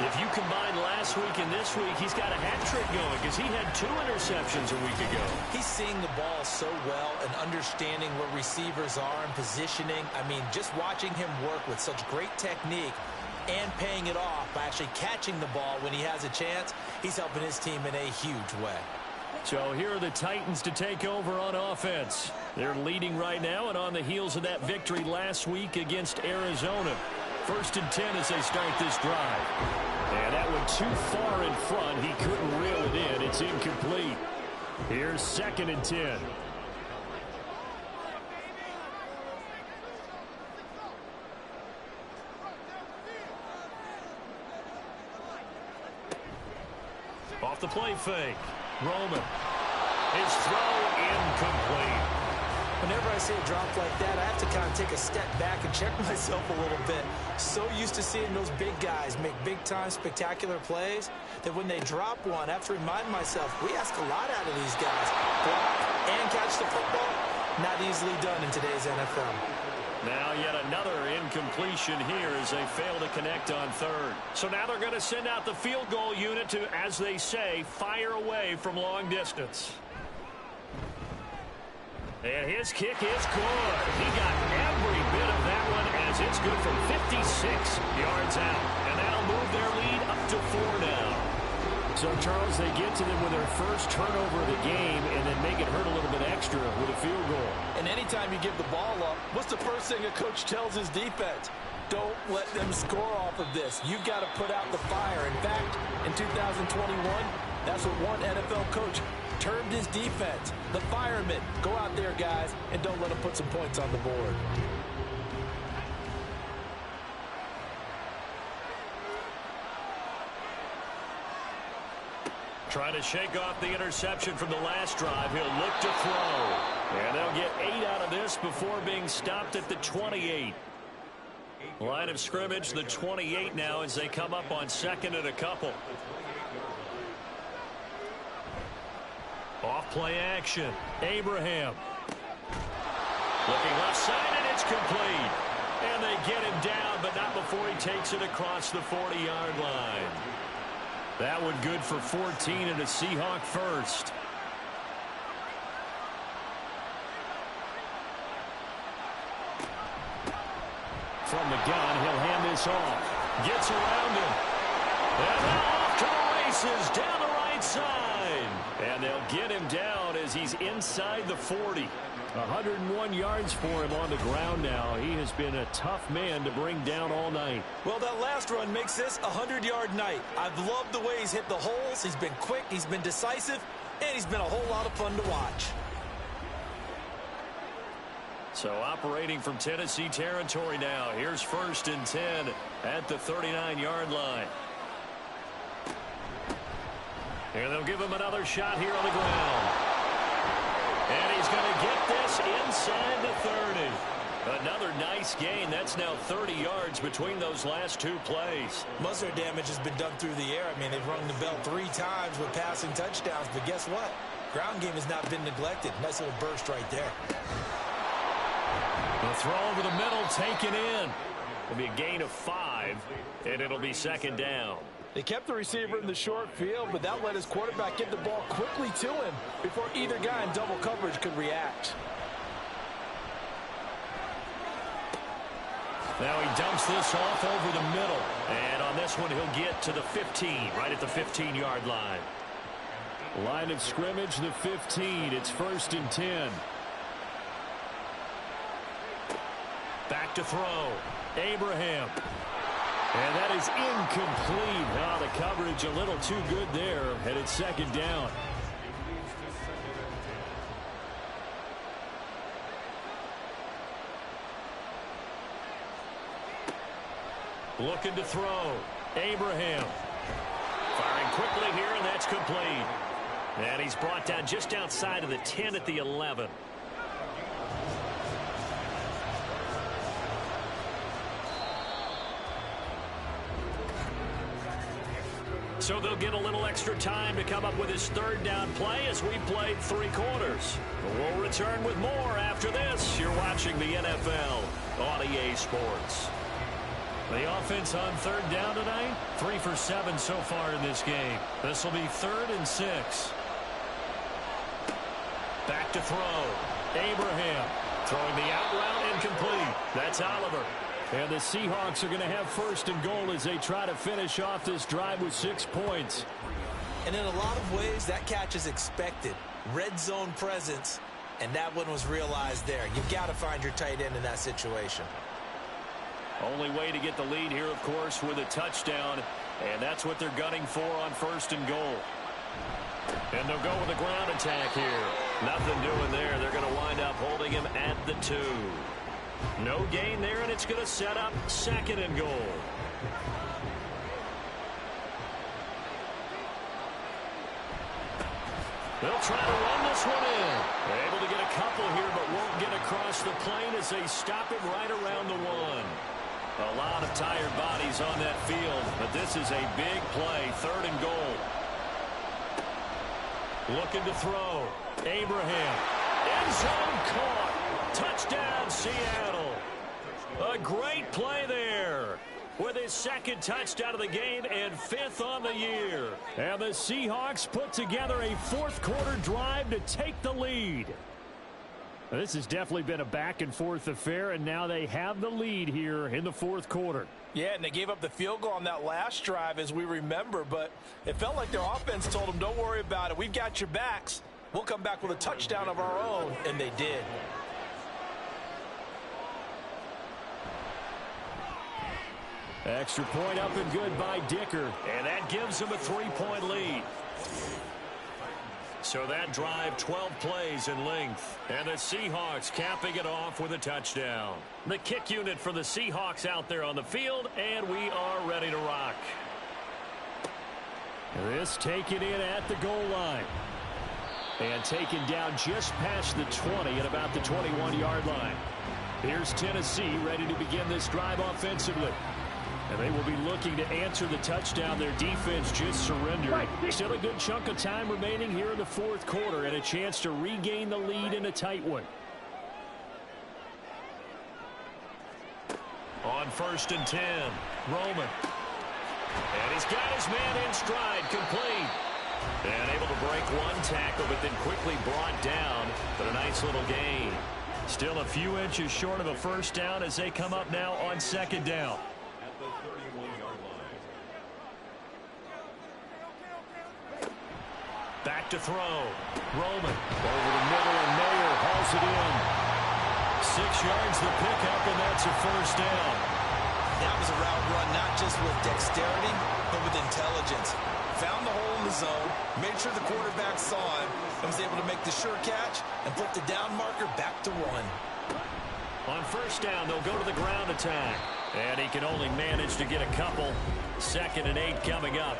If you combine last week and this week, he's got a hat trick going because he had 2 interceptions a week ago. He's seeing the ball so well and understanding where receivers are and positioning. I mean, just watching him work with such great technique and paying it off by actually catching the ball when he has a chance, he's helping his team in a huge way. So here are the Titans to take over on offense. They're leading right now and on the heels of that victory last week against Arizona. 1st and 10 as they start this drive. And that went too far in front. He couldn't reel it in. It's incomplete. Here's 2nd and 10. Off the play fake. Roman. His throw incomplete. Whenever I see a drop like that, I have to kind of take a step back and check myself a little bit. So used to seeing those big guys make big-time spectacular plays that when they drop one, I have to remind myself, we ask a lot out of these guys. Block and catch the football, not easily done in today's NFL. Now yet another incompletion here as they fail to connect on 3rd. So now they're going to send out the field goal unit to, as they say, fire away from long distance. And his kick is good. He got every bit of that one as it's good from 56 yards out. And that'll move their lead up to 4 now. So, Charles, they get to them with their first turnover of the game and then make it hurt a little bit extra with a field goal. And anytime you give the ball up, what's the first thing a coach tells his defense? Don't let them score off of this. You've got to put out the fire. In fact, in 2021, that's what one NFL coach termed his defense. The firemen. Go out there, guys, and don't let them put some points on the board. Trying to shake off the interception from the last drive. He'll look to throw. And they'll get 8 out of this before being stopped at the 28. Line of scrimmage, the 28 now as they come up on 2nd and a couple. Off play action. Abraham. Looking left side, and it's complete. And they get him down, but not before he takes it across the 40-yard line. That one good for 14 and a Seahawk first. From the gun, he'll hand this off. Gets around him. And now off to the races down the right side. And they'll get him down as he's inside the 40. 101 yards for him on the ground now. He has been a tough man to bring down all night. Well, that last run makes this a 100-yard night. I've loved the way he's hit the holes. He's been quick, he's been decisive, and he's been a whole lot of fun to watch. So operating from Tennessee territory now. Here's 1st and 10 at the 39-yard line. And they'll give him another shot here on the ground. And he's going to get this inside the 30. Another nice gain. That's now 30 yards between those last 2 plays. Most of their damage has been done through the air. I mean, they've rung the bell 3 times with passing touchdowns. But guess what? Ground game has not been neglected. Nice little burst right there. The throw over the middle taken in. It'll be a gain of 5, and it'll be 2nd down. They kept the receiver in the short field, but that let his quarterback get the ball quickly to him before either guy in double coverage could react. Now he dumps this off over the middle. And on this one, he'll get to the 15, right at the 15-yard line. Line of scrimmage, the 15. It's 1st and 10. Back to throw. Abraham. And that is incomplete. Now the coverage a little too good there, and it's 2nd down. Looking to throw. Abraham. Firing quickly here, and that's complete. And he's brought down just outside of the 10 at the 11. So they'll get a little extra time to come up with his 3rd down play as we played 3 quarters. We'll return with more after this. You're watching the NFL on EA Sports. The offense on third down tonight, 3 for 7 so far in this game. This will be 3rd and 6. Back to throw. Abraham throwing the out route incomplete. That's Oliver. And the Seahawks are going to have 1st and goal as they try to finish off this drive with 6 points. And in a lot of ways, that catch is expected. Red zone presence, and that one was realized there. You've got to find your tight end in that situation. Only way to get the lead here, of course, with a touchdown, and that's what they're gunning for on 1st and goal. And they'll go with a ground attack here. Nothing doing there. They're going to wind up holding him at the 2. No gain there, and it's going to set up 2nd and goal. They'll try to run this one in. They're able to get a couple here, but won't get across the plane as they stop it right around the 1. A lot of tired bodies on that field, but this is a big play. 3rd and goal. Looking to throw. Abraham. End zone caught. Touchdown, Seattle. A great play there with his 2nd touchdown of the game and 5th on the year. And the Seahawks put together a 4th quarter drive to take the lead. This has definitely been a back-and-forth affair, and now they have the lead here in the 4th quarter. Yeah, and they gave up the field goal on that last drive, as we remember, but it felt like their offense told them, don't worry about it. We've got your backs. We'll come back with a touchdown of our own, and they did. Extra point up and good by Dicker, and that gives them a 3-point lead. So that drive, 12 plays in length. And the Seahawks capping it off with a touchdown. The kick unit for the Seahawks out there on the field, and we are ready to rock. This taken in at the goal line. And taken down just past the 20 at about the 21-yard line. Here's Tennessee ready to begin this drive offensively. And they will be looking to answer the touchdown their defense just surrendered. Still a good chunk of time remaining here in the 4th quarter and a chance to regain the lead in a tight one. On 1st and 10, Roman. And he's got his man in stride, complete. And able to break one tackle, but then quickly brought down. But a nice little gain. Still a few inches short of a 1st down as they come up now on 2nd down. Back to throw. Roman over the middle, and Mayer hauls it in. 6 yards the pickup, and that's a 1st down. That was a route run not just with dexterity, but with intelligence. Found the hole in the zone, made sure the quarterback saw him, and was able to make the sure catch and put the down marker back to 1. On 1st down, they'll go to the ground attack. And he can only manage to get a couple. 2nd and 8 coming up.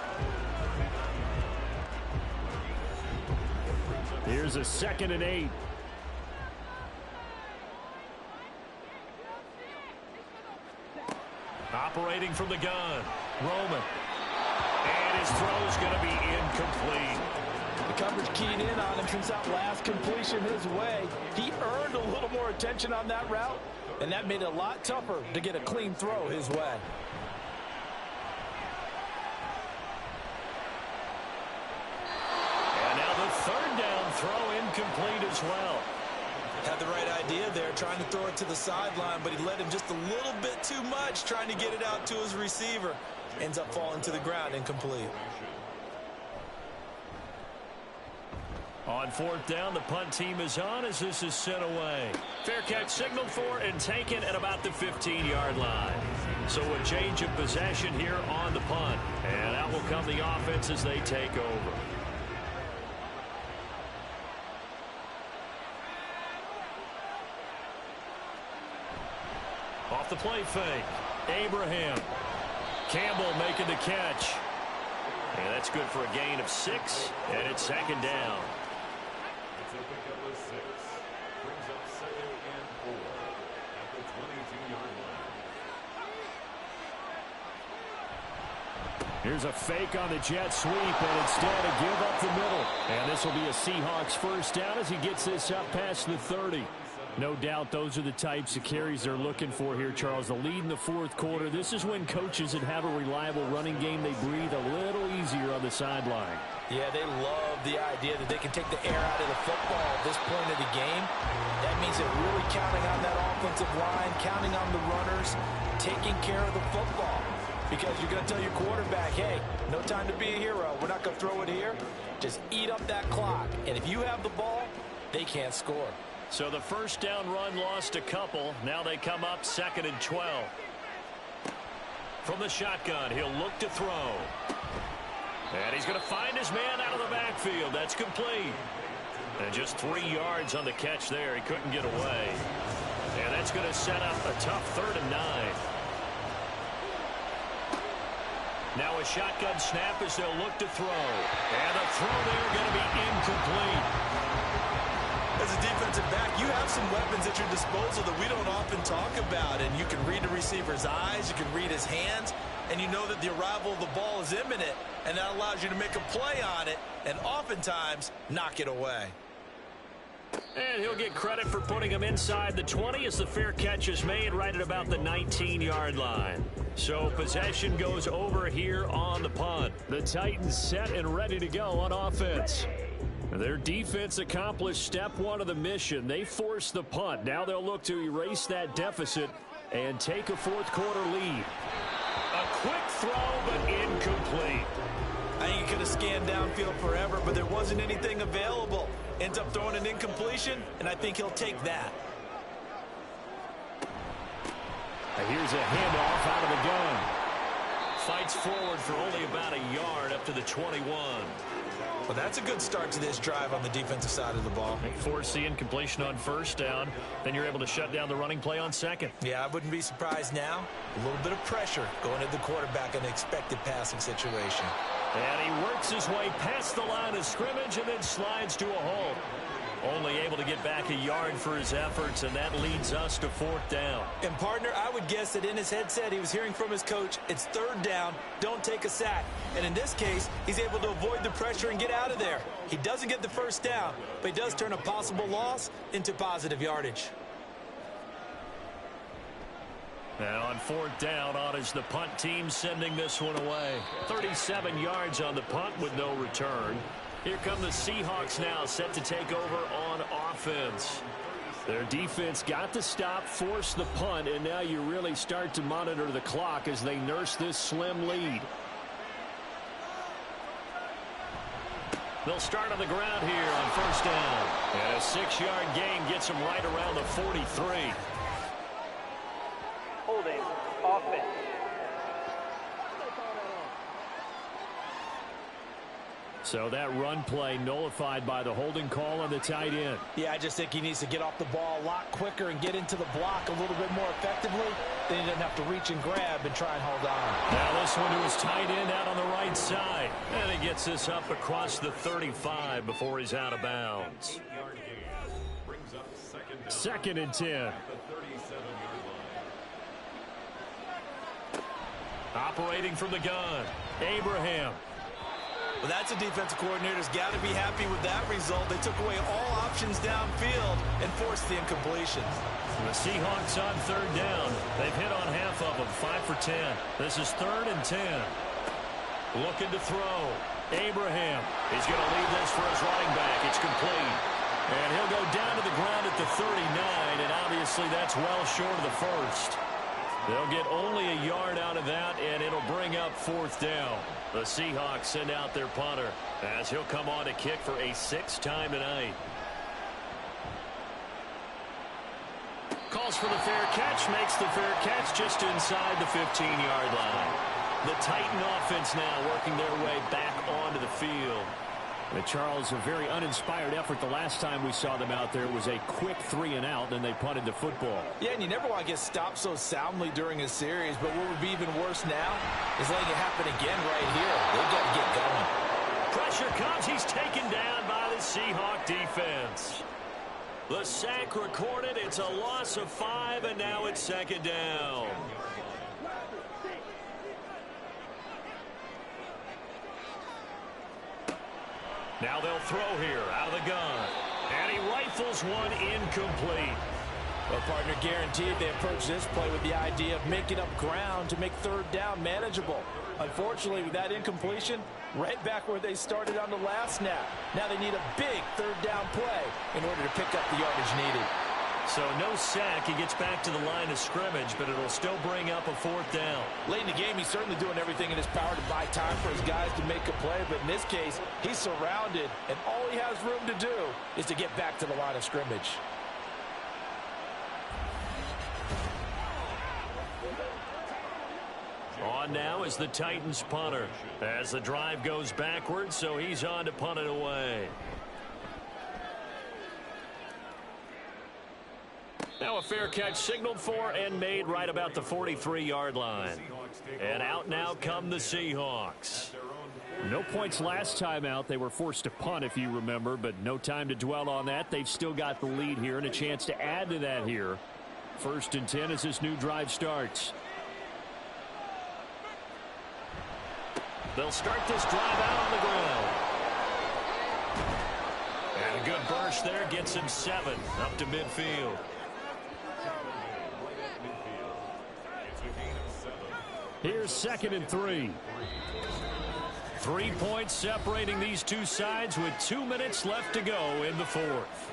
Here's a 2nd and 8. Operating from the gun, Roman. And his throw's going to be incomplete. The coverage keyed in on him since that last completion his way. He earned a little more attention on that route, and that made it a lot tougher to get a clean throw his way. And now the 3rd down throw incomplete as well. Had the right idea there, trying to throw it to the sideline, but he let him just a little bit too much, trying to get it out to his receiver. Ends up falling to the ground, incomplete. On 4th down, the punt team is on as this is sent away. Fair catch signaled for and taken at about the 15-yard line. So a change of possession here on the punt. And out will come the offense as they take over. Off the play fake. Abraham. Campbell making the catch. And that's good for a gain of 6. And it's 2nd down. It's a pickup of 6. Brings up 2nd and 4 at the 22-yard line. Here's a fake on the jet sweep, and instead a give up the middle. And this will be a Seahawks 1st down as he gets this up past the 30. No doubt those are the types of carries they're looking for here, Charles. The lead in the fourth quarter. This is when coaches that have a reliable running game, they breathe a little easier on the sideline. Yeah, they love the idea that they can take the air out of the football at this point of the game. That means they're really counting on that offensive line, counting on the runners, taking care of the football. Because you're going to tell your quarterback, hey, no time to be a hero. We're not going to throw it here. Just eat up that clock. And if you have the ball, they can't score. So the first down run lost a couple. Now they come up 2nd and 12. From the shotgun, he'll look to throw. And he's going to find his man out of the backfield. That's complete. And just 3 yards on the catch there. He couldn't get away. And that's going to set up a tough 3rd and 9. Now a shotgun snap as they'll look to throw. And the throw there going to be incomplete. As a defensive back, you have some weapons at your disposal that we don't often talk about. And you can read the receiver's eyes, you can read his hands, and you know that the arrival of the ball is imminent, and that allows you to make a play on it and oftentimes knock it away. And he'll get credit for putting him inside the 20 as the fair catch is made right at about the 19-yard line. So possession goes over here on the punt. The Titans set and ready to go on offense. Their defense accomplished step one of the mission. They forced the punt. Now they'll look to erase that deficit and take a fourth quarter lead. A quick throw, but incomplete. I think he could have scanned downfield forever, but there wasn't anything available. Ends up throwing an incompletion, and I think he'll take that. Here's a handoff out of the gun. Fights forward for only about a yard up to the 21. Well, that's a good start to this drive on the defensive side of the ball. They force the incompletion on first down. Then you're able to shut down the running play on second. Yeah, I wouldn't be surprised now. A little bit of pressure going at the quarterback in an expected passing situation. And he works his way past the line of scrimmage and then slides to a halt. Only able to get back a yard for his efforts, and that leads us to 4th down. And, partner, I would guess that in his headset he was hearing from his coach, it's 3rd down, don't take a sack. And in this case, he's able to avoid the pressure and get out of there. He doesn't get the first down, but he does turn a possible loss into positive yardage. Now on 4th down, on is the punt team sending this one away. 37 yards on the punt with no return. Here come the Seahawks now, set to take over on offense. Their defense got the stop, forced the punt, and now you really start to monitor the clock as they nurse this slim lead. They'll start on the ground here on 1st down. And a 6-yard gain gets them right around the 43. Holding, offense. So that run play nullified by the holding call on the tight end. Yeah, I just think he needs to get off the ball a lot quicker and get into the block a little bit more effectively. Then he doesn't have to reach and grab and try and hold on. Now this one to his tight end out on the right side. And he gets this up across the 35 before he's out of bounds. 2nd and 10. Operating from the gun, Abraham. Well, that's a defensive coordinator's got to be happy with that result. They took away all options downfield and forced the incompletion. The Seahawks on 3rd down. They've hit on half of them, 5 for 10. This is 3rd and 10. Looking to throw. Abraham. He's going to leave this for his running back. It's complete. And he'll go down to the ground at the 39, and obviously that's well short of the first. They'll get only a yard out of that, and it'll bring up 4th down. The Seahawks send out their punter as he'll come on to kick for a 6th time tonight. Calls for the fair catch, makes the fair catch just inside the 15-yard line. The Titan offense now working their way back onto the field. Charles, a very uninspired effort the last time we saw them out there. It was a quick 3-and-out, then they punted the football. Yeah, and you never want to get stopped so soundly during a series, but what would be even worse now is letting it happen again right here. They've got to get going. Pressure comes. He's taken down by the Seahawk defense. The sack recorded. It's a loss of 5, and now it's 2nd down. Now they'll throw here out of the gun. And he rifles one incomplete. Well, partner, guaranteed they approach this play with the idea of making up ground to make third down manageable. Unfortunately, with that incompletion, right back where they started on the last snap. Now they need a big third down play in order to pick up the yardage needed. So no sack. He gets back to the line of scrimmage, but it'll still bring up a fourth down. Late in the game, he's certainly doing everything in his power to buy time for his guys to make a play. But in this case, he's surrounded, and all he has room to do is to get back to the line of scrimmage. On now is the Titans punter as the drive goes backwards, so he's on to punt it away. Now a fair catch signaled for and made right about the 43-yard line. And out now come the Seahawks. No points last time out. They were forced to punt, if you remember, but no time to dwell on that. They've still got the lead here and a chance to add to that here. 1st and 10 as this new drive starts. They'll start this drive out on the ground. And a good burst there gets him 7 up to midfield. Here's 2nd and 3. 3 points separating these two sides with 2 minutes left to go in the 4th.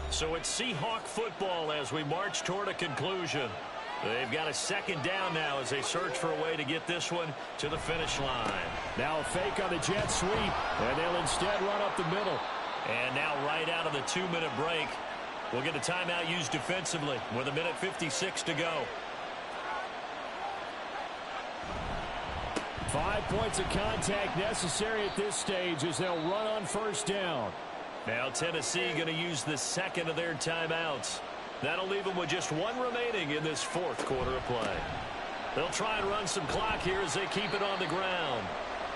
So it's Seahawk football as we march toward a conclusion. They've got a 2nd down now as they search for a way to get this one to the finish line. Now a fake on the jet sweep, and they'll instead run up the middle. And now right out of the 2-minute break, we'll get a timeout used defensively with 1:56 to go. 5 points of contact necessary at this stage as they'll run on 1st down. Now Tennessee going to use the 2nd of their timeouts. That'll leave them with just 1 remaining in this 4th quarter of play. They'll try and run some clock here as they keep it on the ground.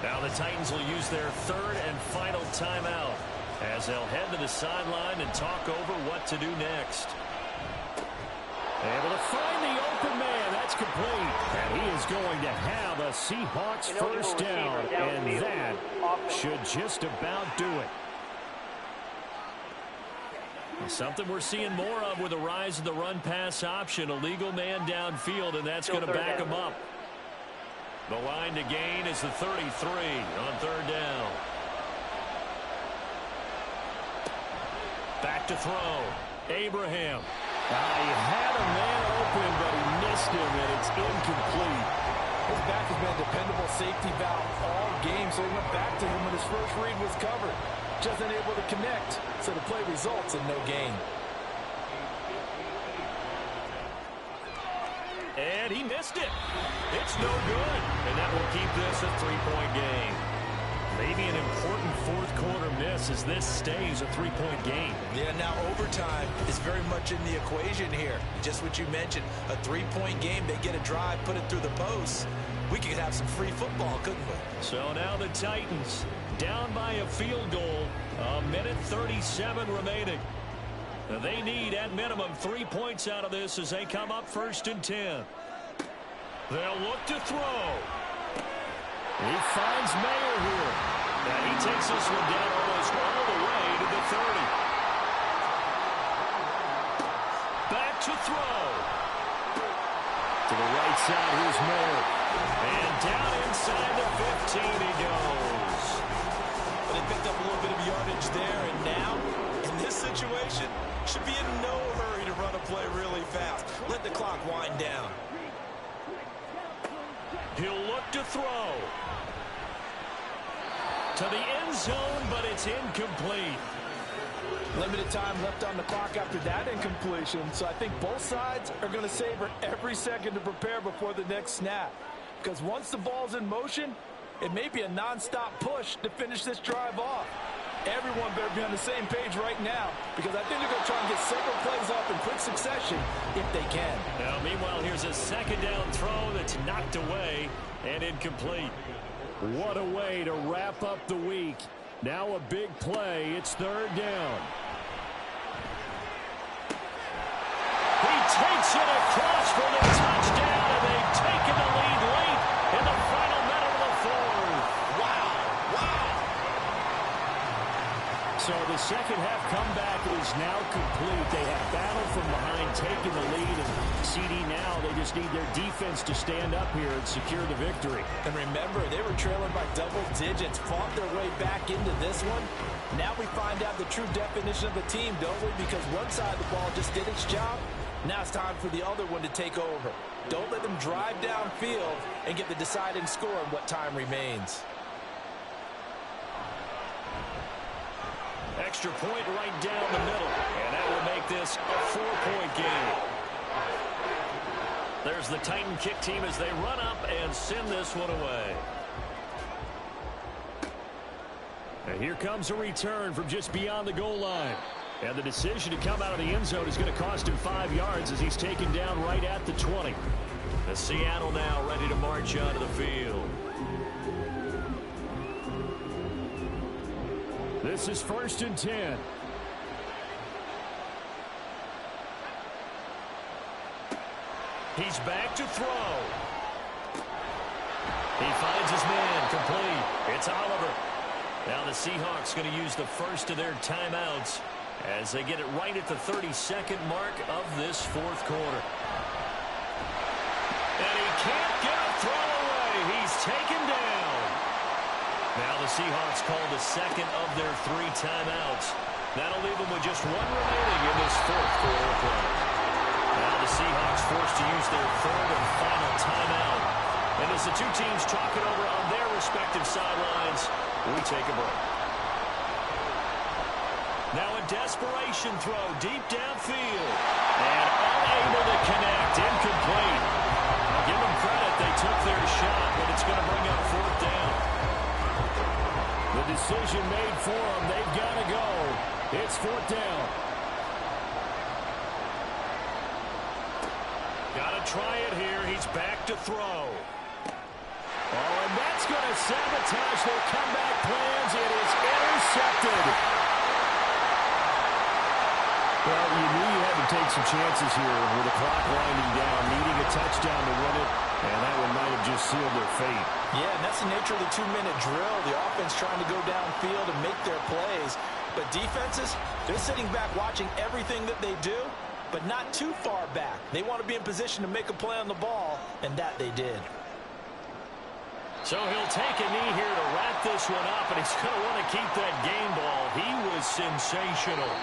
Now the Titans will use their 3rd and final timeout as they'll head to the sideline and talk over what to do next. Able to find the open man. That's complete. And he is going to have a Seahawks 1st down. And that should just about do it. Something we're seeing more of with the rise of the run-pass option. A legal man downfield, and that's going to back him up. The line to gain is the 33 on 3rd down. Back to throw. Abraham. He had a man open, but he missed him, and it's incomplete. His back has been a dependable safety valve all game, so he went back to him when his first read was covered. Just unable to connect, so the play results in no gain. And he missed it. It's no good. And that will keep this a 3-point game. Maybe an important 4th quarter miss as this stays a 3-point game. Yeah, now overtime is very much in the equation here. Just what you mentioned, a 3-point game. They get a drive, put it through the posts. We could have some free football, couldn't we? So now the Titans down by a field goal. 1:37 remaining. They need at minimum 3 points out of this as they come up 1st and 10. They'll look to throw. He finds Mayer here. And he takes this one down almost all the way to the 30. Back to throw. To the right side, here's Mayer. And down inside the 15 he goes. But they picked up a little bit of yardage there, and now, in this situation, should be in no hurry to run a play really fast. Let the clock wind down. He'll look to throw. To the end zone, but it's incomplete. Limited time left on the clock after that incompletion, so I think both sides are going to savor every second to prepare before the next snap. Because once the ball's in motion, it may be a non-stop push to finish this drive off. Everyone better be on the same page right now, because I think they're going to try and get several plays off in quick succession if they can. Now, meanwhile, here's a 2nd down throw that's knocked away and incomplete. What a way to wrap up the week. Now a big play. It's 3rd down. He takes it across for the touchdown, and they've taken the lead late in the final minute of the 4th. Wow. So the second half comeback is now complete. They have battled from behind, taken the lead, and CD now, they just need their defense to stand up here and secure the victory. And remember, they were trailing by double digits, fought their way back into this one. Now we find out the true definition of the team, don't we? Because one side of the ball just did its job. Now it's time for the other one to take over. Don't let them drive downfield and get the deciding score in what time remains. Extra point right down the middle, and that will make this a 4-point game. There's the Titan kick team as they run up and send this one away. And here comes a return from just beyond the goal line. And the decision to come out of the end zone is going to cost him 5 yards as he's taken down right at the 20. The Seattle now ready to march onto the field. This is 1st and 10. He's back to throw. He finds his man complete. It's Oliver. Now the Seahawks going to use the first of their timeouts as they get it right at the 32nd mark of this 4th quarter. And he can't get a throw away. He's taken down. Now the Seahawks call the second of their 3 timeouts. That'll leave them with just 1 remaining in this 4th quarter play. Now the Seahawks forced to use their 3rd and final timeout. And as the 2 teams talk it over on their respective sidelines, we take a break. Now a desperation throw deep downfield. And unable to connect. Incomplete. I'll give them credit. They took their shot, but it's going to bring up 4th down. The decision made for them. They've got to go. It's 4th down. Got to try it here. He's back to throw. Oh, and that's going to sabotage their comeback plans. It is intercepted. Well, you knew you had to take some chances here with the clock winding down, needing a touchdown to win it, and that one might have just sealed their fate. Yeah, and that's the nature of the 2-minute drill. The offense trying to go downfield and make their plays. But defenses, they're sitting back watching everything that they do, but not too far back. They want to be in position to make a play on the ball, and that they did. So he'll take a knee here to wrap this one up, and he's going to want to keep that game ball. He was sensational.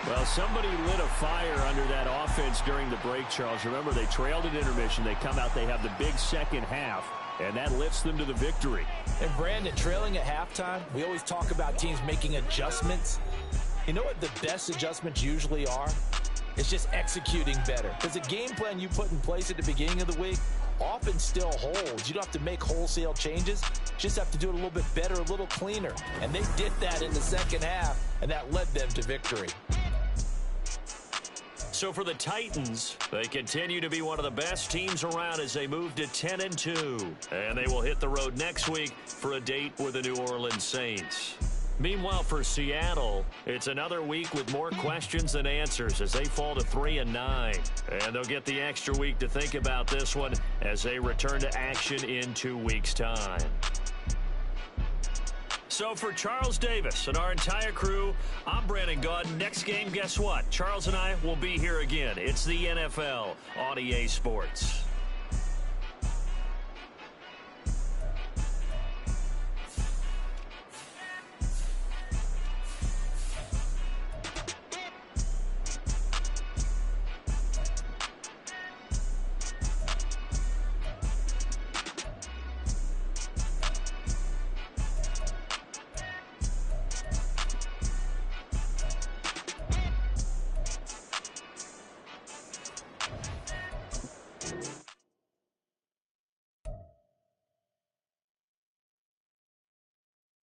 Well, somebody lit a fire under that offense during the break, Charles. Remember, they trailed at intermission. They come out, they have the big second half, and that lifts them to the victory. And, Brandon, trailing at halftime, we always talk about teams making adjustments. You know what the best adjustments usually are? It's just executing better. Because the game plan you put in place at the beginning of the week often still holds. You don't have to make wholesale changes. You just have to do it a little bit better, a little cleaner. And they did that in the second half, and that led them to victory. So for the Titans, they continue to be one of the best teams around as they move to 10-2. And they will hit the road next week for a date with the New Orleans Saints. Meanwhile, for Seattle, it's another week with more questions than answers as they fall to 3-9. And they'll get the extra week to think about this one as they return to action in 2 weeks' time. So for Charles Davis and our entire crew, I'm Brandon Gaudin. Next game, guess what? Charles and I will be here again. It's the NFL on EA Sports.